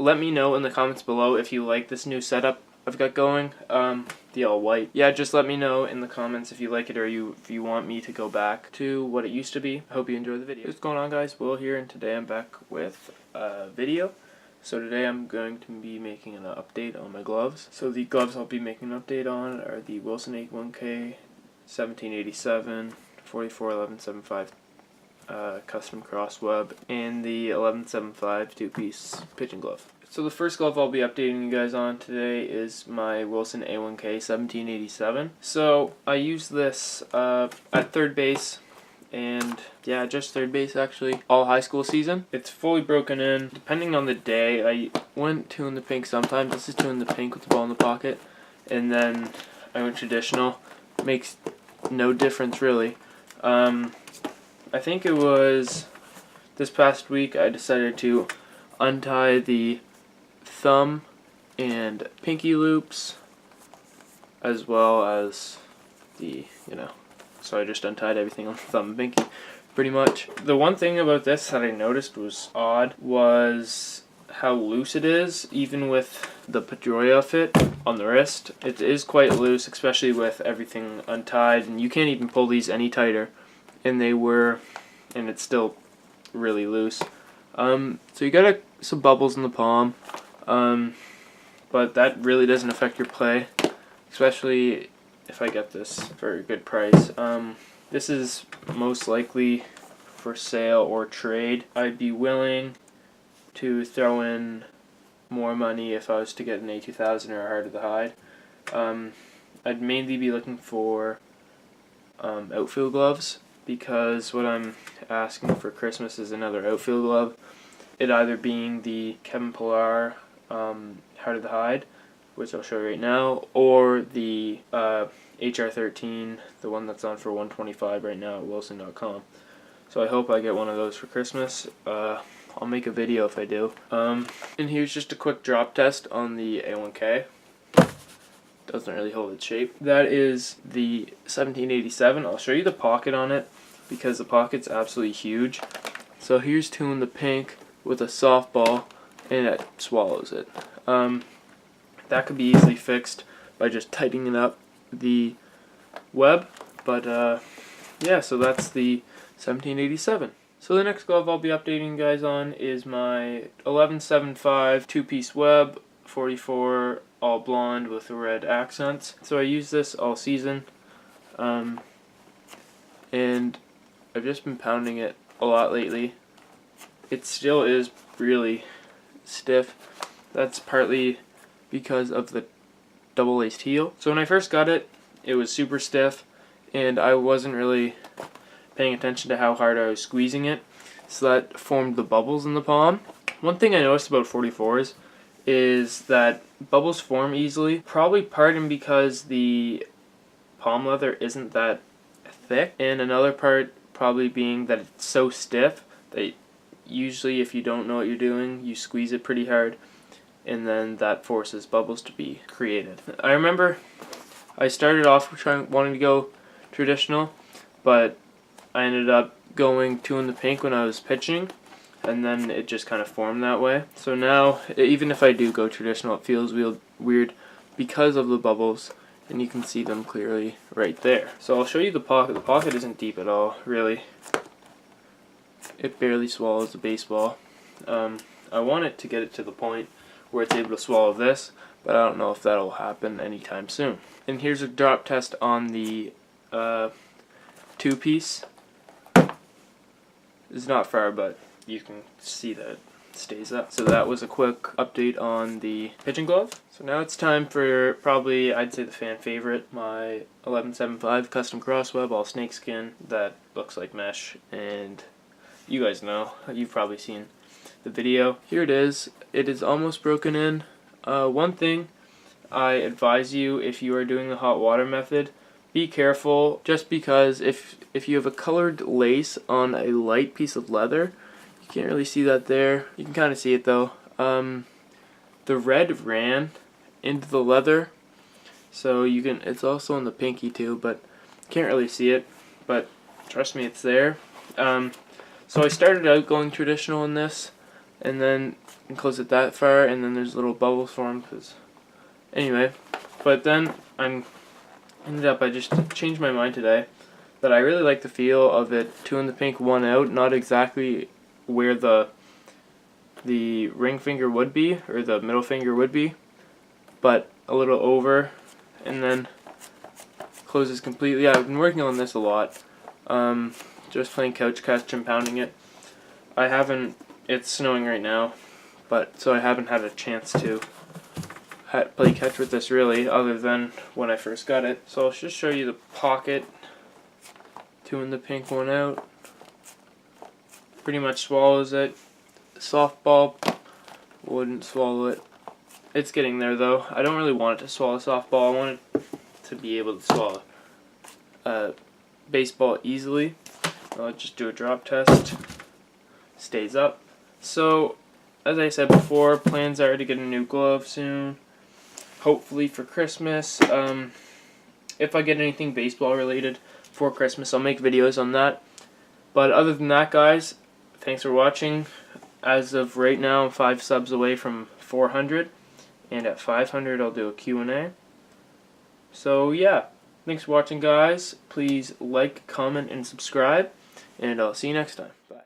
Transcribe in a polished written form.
let me know in the comments below if you like this new setup I've got going, the all white. Yeah, just let me know in the comments if you like it or if you want me to go back to what it used to be. I hope you enjoy the video. What's going on, guys? Will here, and today I'm back with a video. So today I'm going to be making an update on my gloves. So the gloves I'll be making an update on are the Wilson A1K 1787 441175 custom crossweb and the 1175 two-piece pitching glove. So the first glove I'll be updating you guys on today is my Wilson A1K 1787. So I use this at third base, and yeah, just third base actually, all high school season. It's fully broken in. Depending on the day, I went two in the pink sometimes. This is two in the pink with the ball in the pocket, and then I went traditional. Makes no difference really. I think it was this past week I decided to untie the thumb and pinky loops as well as the, so I just untied everything on the thumb and pinky pretty much. The one thing about this that I noticed was odd was how loose it is, even with the Pedroia fit on the wrist. It is quite loose, especially with everything untied, and you can't even pull these any tighter, and it's still really loose. So you got some bubbles in the palm, but that really doesn't affect your play, especially if I get this for a good price. This is most likely for sale or trade. I'd be willing to throw in more money if I was to get an A2000 or a Heart of the Hide. I'd mainly be looking for outfield gloves, because what I'm asking for Christmas is another outfield glove. It either being the Kevin Pillar Heart of the Hide, which I'll show you right now, or the HR13, the one that's on for $125 right now at Wilson.com. So I hope I get one of those for Christmas. I'll make a video if I do. And here's just a quick drop test on the A1K. Doesn't really hold its shape. That is the 1787. I'll show you the pocket on it because the pocket's absolutely huge. So here's two in the pink with a softball, and it swallows it. That could be easily fixed by just tightening up the web. But yeah, so that's the 1787. So the next glove I'll be updating you guys on is my 1175 two-piece web, 44 all blonde with red accents. So I use this all season, and I've just been pounding it a lot lately. It still is really stiff. That's partly because of the double-laced heel. So when I first got it, it was super stiff, and I wasn't really paying attention to how hard I was squeezing it, so that formed the bubbles in the palm. One thing I noticed about 44s is that bubbles form easily, probably part because the palm leather isn't that thick, and another part probably being that it's so stiff that usually if you don't know what you're doing, you squeeze it pretty hard, and then that forces bubbles to be created. I remember I started off wanting to go traditional, but I ended up going two in the pink when I was pitching, and then it just kind of formed that way. So now, even if I do go traditional, it feels weird because of the bubbles, and you can see them clearly right there. So I'll show you the pocket. The pocket isn't deep at all, really. It barely swallows the baseball. I want it to get it to the point where it's able to swallow this, but I don't know if that'll happen anytime soon. And here's a drop test on the two-piece. It's not far, but you can see that it stays up. So that was a quick update on the pitching glove. So now it's time for probably, I'd say, the fan favorite, my 1175 custom crossweb all snakeskin that looks like mesh, and you guys know, you've probably seen the video. Here it is. It is almost broken in. One thing I advise you, if you are doing the hot water method, be careful, just because if you have a colored lace on a light piece of leather, you can't really see that there. You can kind of see it though. The red ran into the leather, so you can. It's also on the pinky too, but can't really see it. But trust me, it's there. So I started out going traditional in this, and then close it that far, and then there's little bubbles formed. Anyway, but then I just changed my mind today that I really like the feel of it 2 in the pink, 1 out, not exactly where the ring finger would be, or the middle finger would be, but a little over, and then closes completely. I've been working on this a lot, just playing couch catch and pounding it. It's snowing right now, so I haven't had a chance to play catch with this really, other than when I first got it. So I'll just show you the pocket. 2 in the pink, 1 out. Pretty much swallows it. Softball wouldn't swallow it. It's getting there though. I don't really want it to swallow softball. I want it to be able to swallow baseball easily. I'll just do a drop test. Stays up. So, as I said before, plans are to get a new glove soon. Hopefully for Christmas. If I get anything baseball related for Christmas, I'll make videos on that. But other than that, guys, thanks for watching. As of right now, I'm 5 subs away from 400. And at 500, I'll do a Q&A. So, yeah. Thanks for watching, guys. Please like, comment, and subscribe. And I'll see you next time. Bye.